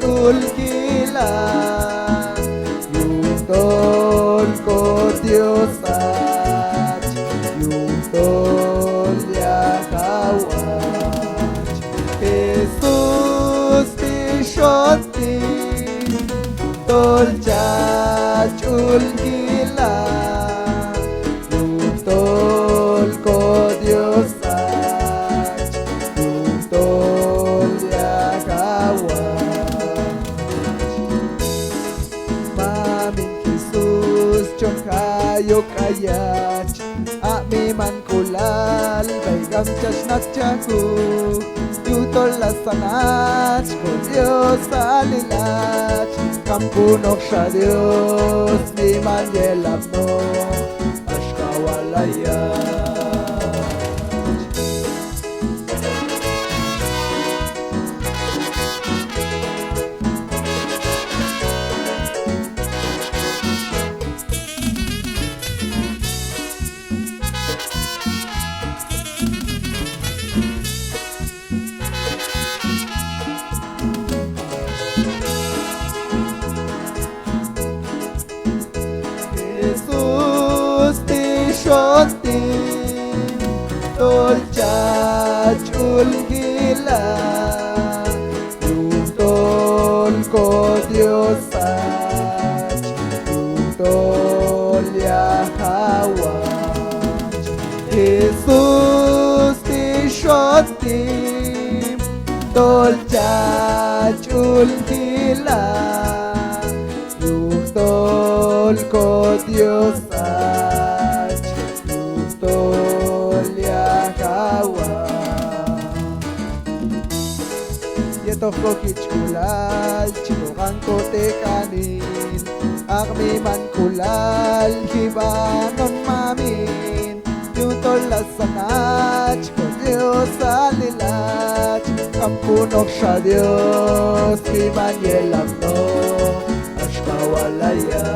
ulgila Yutol ko Diyosach Yutol yakawach Jesus tishoti Tol chach ulgila Yutol ko Diyosach Yutol yakawach Mamin Jesus chon kayo kayach Ami man kulal Baygam chach nakchaku Yutol lasanach Ko Diyos alilach Kampunok siya Diyos Di man yelapno Ashkawalayach Jesus tishotim Tol chach ulgila Yutol ko Diyosach Yutol yakawach Jesus tishotim Tol chach ulgila Yutol ko Diyosach Yutol yakawach Yetof ko kichkulal Chinukan ko tekanin Akmi man kulal Hibanon mamin Yutol lasanach Ko Diyos alilach Kampunok siya Diyos Di man yelamno Ashkawalayach